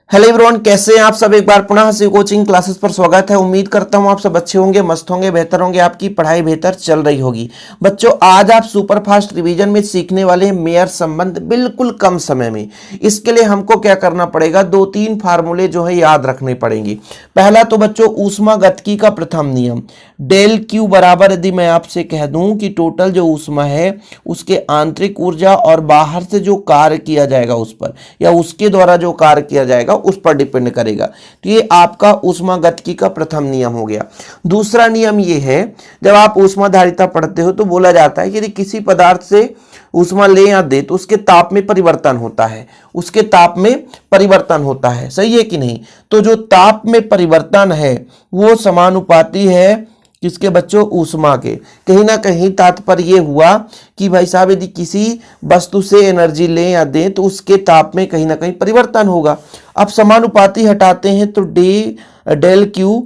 Hello everyone, कैसे हैं आप सब। एक बार पुनः सी कोचिंग क्लासेस पर स्वागत है। उम्मीद करता हूं आप सब अच्छे होंगे, मस्त होंगे, बेहतर होंगे, आपकी पढ़ाई बेहतर चल रही होगी। बच्चों, आज आप सुपर फास्ट रिवीजन में सीखने वाले हैं मेयर संबंध बिल्कुल कम समय में। इसके लिए हमको क्या करना पड़ेगा, 2-3 फार्मूले जो है याद रखने पड़ेंगे। पहला तो बच्चों ऊष्मागतिकी का प्रथम नियम, डेल क्यू बराबर, यदि मैं आपसे कह दूं कि टोटल जो ऊष्मा है उसके आंतरिक ऊर्जा और बाहर से जो कार्य किया जाएगा उस पर, या उसके द्वारा जो कार्य किया जाएगा उस पर डिपेंड करेगा। तो ये आपका ऊष्मागतिकी का प्रथम नियम हो गया। दूसरा नियम ये है, जब आप ऊष्माधारिता पढ़ते हो तो बोला जाता है कि यदि किसी पदार्थ से ऊष्मा ले या दे तो उसके ताप में परिवर्तन होता है, उसके ताप में परिवर्तन होता है, सही है कि नहीं। तो जो ताप में परिवर्तन है वो समानुपाती है किसके बच्चों, ऊष्मा के। कहीं ना कहीं तात्पर्य ये हुआ कि भाई साहब यदि किसी वस्तु से एनर्जी लें या दें तो उसके ताप में कहीं ना कहीं परिवर्तन होगा। अब समानुपाती हटाते हैं तो डेल क्यू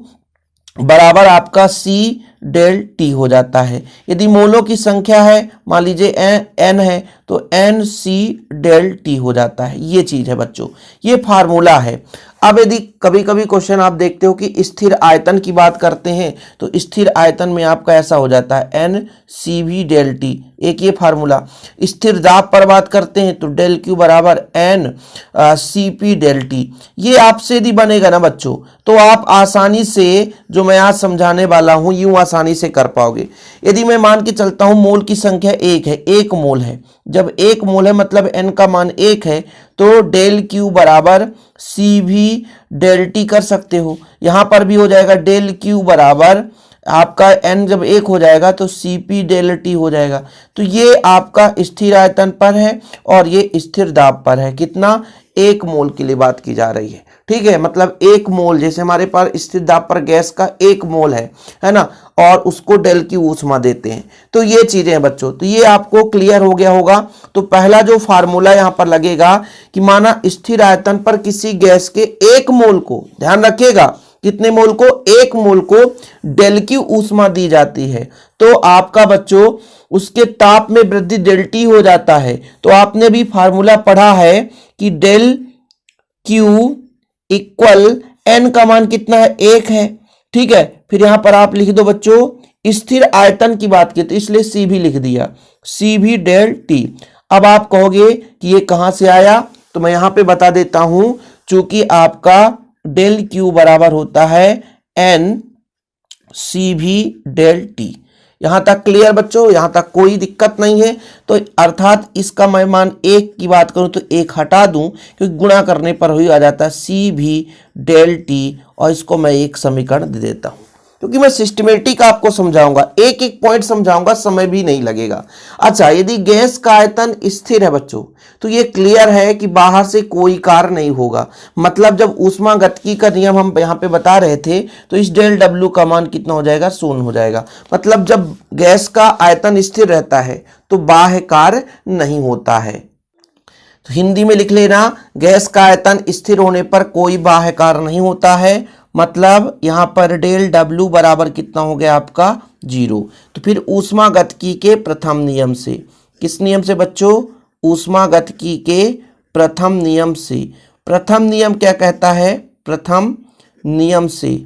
बराबर आपका सी डेल टी हो जाता है। यदि मोलों की संख्या है, मान लीजिए एन है, तो एन सी डेल टी हो जाता है। ये चीज है बच्चों, ये फार्मूला है। अब यदि कभी कभी क्वेश्चन आप देखते हो कि स्थिर आयतन की बात करते हैं तो स्थिर आयतन में आपका ऐसा हो जाता है n C v del T, एक ये फार्मूला। स्थिर दाब पर बात करते हैं तो डेल क्यू बराबर n C P del T. ये आपसे यदि बनेगा ना बच्चों तो आप आसानी से जो मैं आज समझाने वाला हूं यूं आसानी से कर पाओगे। यदि मैं मान के चलता हूं मोल की संख्या 1 है, 1 मोल है, जब 1 मोल है मतलब n का मान 1 है, तो डेल क्यू बराबर सी भी डेल टी कर सकते हो। यहां पर भी हो जाएगा डेल क्यू बराबर आपका n जब 1 हो जाएगा तो सी पी डेल टी हो जाएगा। तो ये आपका स्थिर आयतन पर है और ये स्थिर दाब पर है। कितना, 1 मोल के लिए बात की जा रही है, ठीक है। मतलब 1 मोल, जैसे हमारे पास स्थिर दाब पर गैस का 1 मोल है ना, और उसको डेल की ऊष्मा देते हैं। तो ये चीजें हैं बच्चों, तो ये आपको क्लियर हो गया होगा। तो पहला जो फार्मूला यहां पर लगेगा कि माना स्थिर आयतन पर किसी गैस के 1 मोल को, ध्यान रखिएगा कितने मोल को, 1 मोल को डेल की ऊष्मा दी जाती है, तो आपका बच्चों उसके ताप में वृद्धि डेल टी हो जाता है। तो आपने भी फार्मूला पढ़ा है कि डेल क्यू इक्वल एन का मान कितना है, 1 है, ठीक है। फिर यहां पर आप लिख दो बच्चों स्थिर आयतन की बात की तो इसलिए सी भी लिख दिया, सी भी डेल टी। अब आप कहोगे कि ये कहां से आया, तो मैं यहां पे बता देता हूं, चूंकि आपका डेल क्यू बराबर होता है एन सी भी डेल टी। यहां तक क्लियर बच्चों, यहां तक कोई दिक्कत नहीं है। तो अर्थात इसका मैं मान 1 की बात करूं तो 1 हटा दूं, क्योंकि गुणा करने पर ही आ जाता है सी भी डेल टी, और इसको मैं एक समीकरण दे देता हूं, क्योंकि मैं सिस्टमेटिक आपको समझाऊंगा, एक एक पॉइंट समझाऊंगा, समय भी नहीं लगेगा। अच्छा, यदि गैस का आयतन स्थिर है बच्चों तो ये क्लियर है कि बाहर से कोई कार्य नहीं होगा। मतलब जब ऊष्मागतिकी का नियम हम यहाँ पे बता रहे थे तो इस डेल डब्ल्यू का मान कितना हो जाएगा, 0 हो जाएगा। मतलब जब गैस का आयतन स्थिर रहता है तो बाह्य कार्य नहीं होता है। तो हिंदी में लिख लेना, गैस का आयतन स्थिर होने पर कोई बाह्य कार्य नहीं होता है। मतलब यहां पर डेल डब्ल्यू बराबर कितना हो गया आपका, 0। तो फिर ऊष्मागतिकी के प्रथम नियम से, किस नियम से बच्चों, ऊष्मागतिकी के प्रथम नियम से। प्रथम नियम क्या कहता है, प्रथम नियम से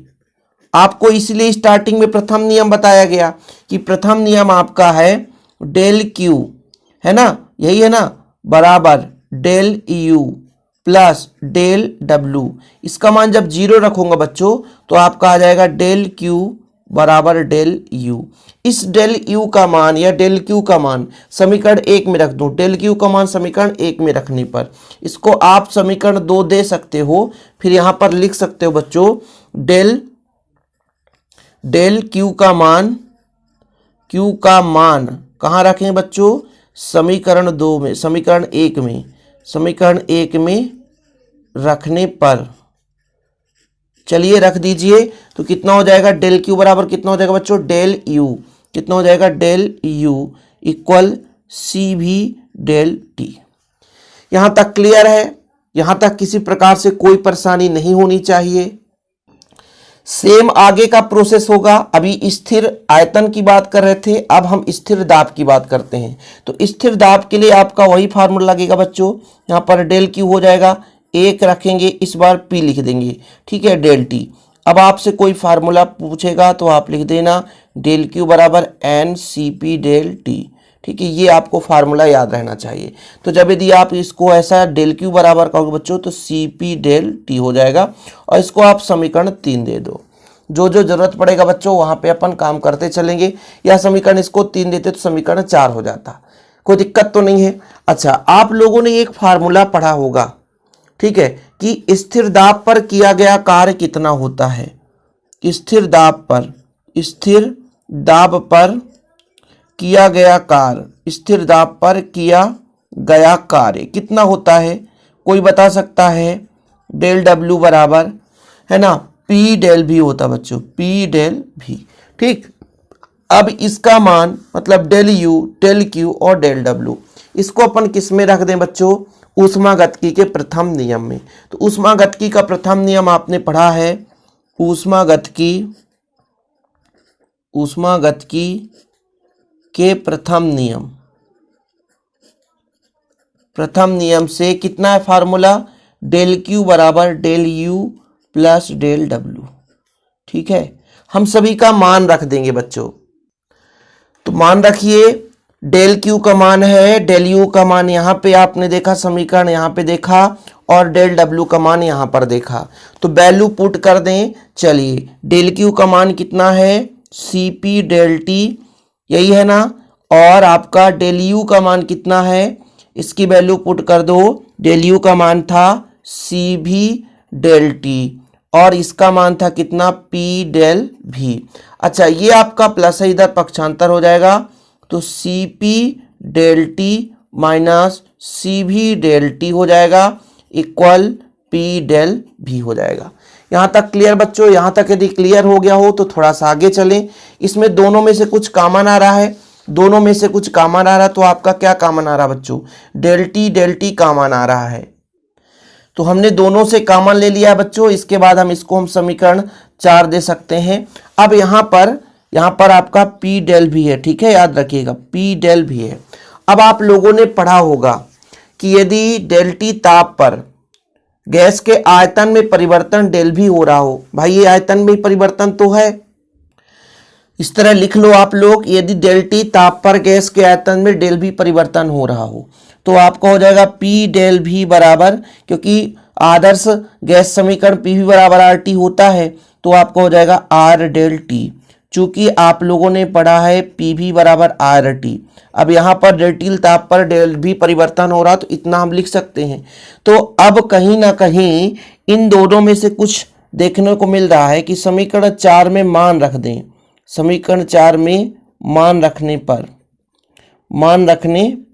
आपको इसलिए स्टार्टिंग में प्रथम नियम बताया गया कि प्रथम नियम आपका है डेल क्यू, है ना, यही है ना, बराबर del U plus del W. इसका मान जब 0 रखूंगा बच्चों तो आपका आ जाएगा डेल क्यू बराबर डेल यू। इस डेल यू का मान या डेल क्यू का मान समीकरण 1 में रख दूं, डेल क्यू का मान समीकरण 1 में रखने पर इसको आप समीकरण 2 दे सकते हो। फिर यहां पर लिख सकते हो बच्चों डेल क्यू का मान, क्यू का मान कहां रखें बच्चों, समीकरण 2 में, समीकरण 1 में, समीकरण 1 में रखने पर, चलिए रख दीजिए। तो कितना हो जाएगा, डेल क्यू बराबर कितना हो जाएगा बच्चों, डेल यू, कितना हो जाएगा, डेल यू इक्वल सी भी डेल टी। यहां तक क्लियर है, यहां तक किसी प्रकार से कोई परेशानी नहीं होनी चाहिए। सेम आगे का प्रोसेस होगा। अभी स्थिर आयतन की बात कर रहे थे, अब हम स्थिर दाब की बात करते हैं। तो स्थिर दाब के लिए आपका वही फार्मूला लगेगा बच्चों, यहां पर डेल क्यू हो जाएगा एक रखेंगे, इस बार P लिख देंगे, ठीक है, डेल टी। अब आपसे कोई फार्मूला पूछेगा तो आप लिख देना डेल क्यू बराबर n C P del T, ठीक है, ये आपको फार्मूला याद रहना चाहिए। तो जब यदि आप इसको ऐसा डेल क्यू बराबर कहोगे बच्चों तो सी पी डेल टी हो जाएगा, और इसको आप समीकरण 3 दे दो। जो जो जरूरत पड़ेगा बच्चों वहां पे अपन काम करते चलेंगे। या समीकरण इसको 3 देते तो समीकरण 4 हो जाता, कोई दिक्कत तो नहीं है। अच्छा, आप लोगों ने एक फार्मूला पढ़ा होगा, ठीक है, कि स्थिर दाब पर किया गया कार्य कितना होता है। स्थिर दाब पर किया गया कार्य, स्थिर दाब पर किया गया कार्य कितना होता है, कोई बता सकता है? डेल डब्ल्यू बराबर है ना पी डेल भी होता बच्चों, पी डेल भी, ठीक। अब इसका मान मतलब डेल यू, डेल क्यू और डेल डब्ल्यू, इसको अपन किस में रख दें बच्चों? ऊष्मागतिकी के प्रथम नियम में। तो ऊष्मागतिकी का प्रथम नियम आपने पढ़ा है, ऊष्मागतिकी के प्रथम नियम से कितना है फार्मूला? डेल क्यू बराबर del U plus del W, ठीक है। हम सभी का मान रख देंगे बच्चों, तो मान रखिए डेल क्यू का मान है, डेल यू का मान यहाँ पे आपने देखा, समीकरण यहाँ पे देखा, और डेल डब्ल्यू का मान यहाँ पर देखा। तो वैल्यू पुट कर दें। चलिए, डेल क्यू का मान कितना है? सी पी डेल टी, यही है ना। और आपका डेल यू का मान कितना है? इसकी वैल्यू पुट कर दो। डेल यू का मान था सी भी डेल टी, और इसका मान था कितना? पी डेल भी। अच्छा, ये आपका प्लस है, इधर पक्षांतर हो जाएगा, तो C P del T minus C भी डेल टी हो जाएगा, इक्वल पी डेल भी हो जाएगा। यहाँ तक क्लियर बच्चों? यहाँ तक यदि क्लियर हो गया हो तो थोड़ा सा आगे चलें। इसमें दोनों में से कुछ कॉमन आ रहा है, तो आपका क्या कॉमन आ रहा है बच्चों? डेल टी कॉमन आ रहा है, तो हमने दोनों से कॉमन ले लिया बच्चों। इसके बाद हम समीकरण 4 दे सकते हैं। अब यहाँ पर आपका पी डेल भी है, ठीक है, याद रखिएगा पी डेल भी है। अब आप लोगों ने पढ़ा होगा कि यदि डेल टी ताप पर गैस के आयतन में परिवर्तन डेल भी हो रहा हो, भाई ये आयतन में परिवर्तन तो है, इस तरह लिख लो आप लोग, यदि डेल टी ताप पर गैस के आयतन में डेल भी परिवर्तन हो रहा हो तो आपका हो जाएगा पी डेल भी बराबर, क्योंकि आदर्श गैस समीकरण पी भी बराबर आर टी होता है, तो आपका हो जाएगा आर डेल टी। चूंकि आप लोगों ने पढ़ा है पी भी बराबर आर टी, अब यहाँ पर डेल टी ताप पर डेल भी परिवर्तन हो रहा, तो इतना हम लिख सकते हैं। तो अब कहीं ना कहीं इन दोनों में से कुछ देखने को मिल रहा है कि समीकरण 4 में मान रख दें। समीकरण 4 में मान रखने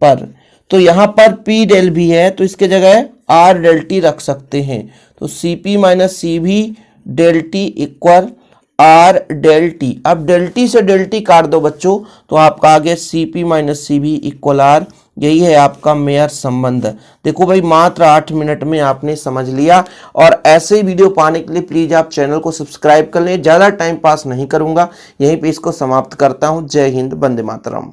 पर तो यहाँ पर P डेल भी है, तो इसके जगह R डेल टी रख सकते हैं। तो CP माइनस सी भी del T equal R del T. अब डेल टी से डेल टी काट दो बच्चों, तो आपका आ गया CP माइनस सी भी इक्वल R। यही है आपका मेयर संबंध। देखो भाई, मात्र 8 मिनट में आपने समझ लिया। और ऐसे ही वीडियो पाने के लिए प्लीज आप चैनल को सब्सक्राइब कर लें। ज़्यादा टाइम पास नहीं करूंगा, यहीं पे इसको समाप्त करता हूं। जय हिंद, वंदे मातरम।